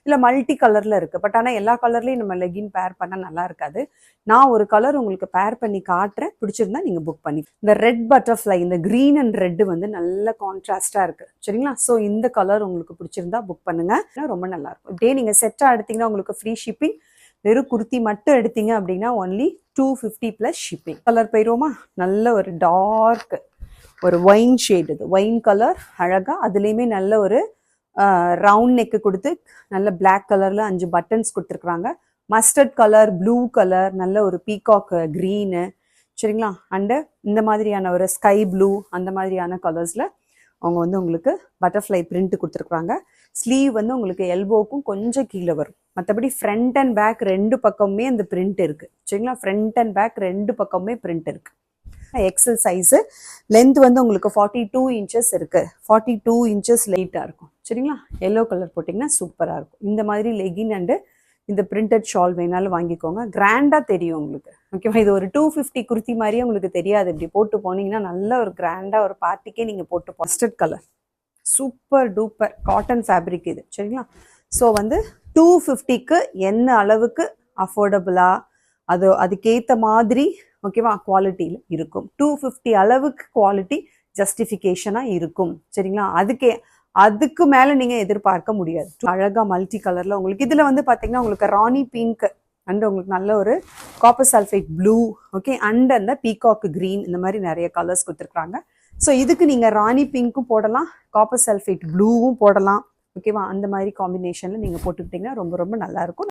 இல்லை மல்டி கலரில் இருக்குது. பட் ஆனால் எல்லா கலர்லேயும் நம்ம லெகின் பேர் பண்ணால் நல்லா இருக்காது. நான் ஒரு கலர் உங்களுக்கு பேர் பண்ணி காட்டுறேன், பிடிச்சிருந்தா நீங்கள் புக் பண்ணி. இந்த ரெட் பட்டர்ஃப்ளை, இந்த க்ரீன் அண்ட் ரெட்டு வந்து நல்ல கான்ட்ராஸ்டாக இருக்குது சரிங்களா. ஸோ இந்த கலர் உங்களுக்கு பிடிச்சிருந்தா புக் பண்ணுங்கள், ரொம்ப நல்லாயிருக்கும். இப்படியே நீங்கள் செட்டாக எடுத்திங்கன்னா உங்களுக்கு ஃப்ரீ ஷிப்பிங். வெறும் குர்த்தி மட்டும் எடுத்தீங்க அப்படின்னா ஒன்லி 250 ப்ளஸ் ஷிப்பிங். கலர் போயிடுவோமா? நல்ல ஒரு டார்க் ஒரு ஒயின் ஷேட், இது ஒயின் கலர் அழகாக, அதுலேயுமே நல்ல ஒரு ரவுண்ட் நெக்கு கொடுத்து நல்ல பிளாக் கலரில் 5 பட்டன்ஸ் கொடுத்துருக்குறாங்க. மஸ்டர்ட் கலர், ப்ளூ கலர், நல்ல ஒரு பீகாக் க்ரீனு சரிங்களா. அண்டு இந்த மாதிரியான ஒரு ஸ்கை ப்ளூ அந்த மாதிரியான கலர்ஸில் அவங்க வந்து உங்களுக்கு பட்டர்ஃப்ளை பிரிண்ட் கொடுத்துருக்குறாங்க. ஸ்லீவ் வந்து உங்களுக்கு எல்போவுக்கும் கொஞ்சம் கீழே வரும். மற்றபடி ஃப்ரண்ட் அண்ட் பேக் ரெண்டு பக்கமுமே அந்த பிரிண்ட் இருக்குது சரிங்களா. ஃப்ரண்ட் அண்ட் பேக் ரெண்டு பக்கமுமே பிரிண்ட் இருக்குது. எக்ஸல் சைஸு, லென்த் வந்து உங்களுக்கு 42 இன்ச்சஸ் இருக்குது. 42 இன்ச்சஸ் லைட்டாக இருக்கும் சரிங்களா. எல்லோ கலர் போட்டிங்கன்னா சூப்பராக இருக்கும். இந்த மாதிரி லெகின் அண்டு இந்த பிரிண்டட் ஷால் வேணாலும் வாங்கிக்கோங்க, கிராண்டாக தெரியும் உங்களுக்கு ஓகேவா. இது ஒரு 250 குர்த்தி மாதிரியே உங்களுக்கு தெரியாது. இப்படி போட்டு போனீங்கன்னா நல்ல ஒரு கிராண்டாக ஒரு பார்ட்டிக்கே நீங்கள் போட்டு mustard colour super duper cotton fabric இது சரிங்களா. ஸோ வந்து 250க்கு என்ன அளவுக்கு அஃபோர்டபுளாக அதுக்கேற்ற மாதிரி ஓகேவா குவாலிட்டியில் இருக்கும். 250 அளவுக்கு குவாலிட்டி ஜஸ்டிஃபிகேஷனாக இருக்கும் சரிங்களா. அதுக்கு மேலே நீங்கள் எதிர்பார்க்க முடியாது. அழகாக மல்டி கலரில் உங்களுக்கு இதில் வந்து பார்த்தீங்கன்னா உங்களுக்கு ராணி பிங்க் அண்ட் உங்களுக்கு நல்ல ஒரு copper sulphate blue okay and அந்த பீகாக் க்ரீன் இந்த மாதிரி நிறைய கலர்ஸ் கொடுத்துருக்குறாங்க. ஸோ இதுக்கு நீங்கள் ராணி பிங்க்கும் போடலாம், காப்பர் சல்ஃபேட் ப்ளூவும் போடலாம் ஓகேவா. அந்த மாதிரி காம்பினேஷனில் நீங்கள் போட்டுக்கிட்டிங்கன்னா ரொம்ப ரொம்ப நல்லாயிருக்கும்.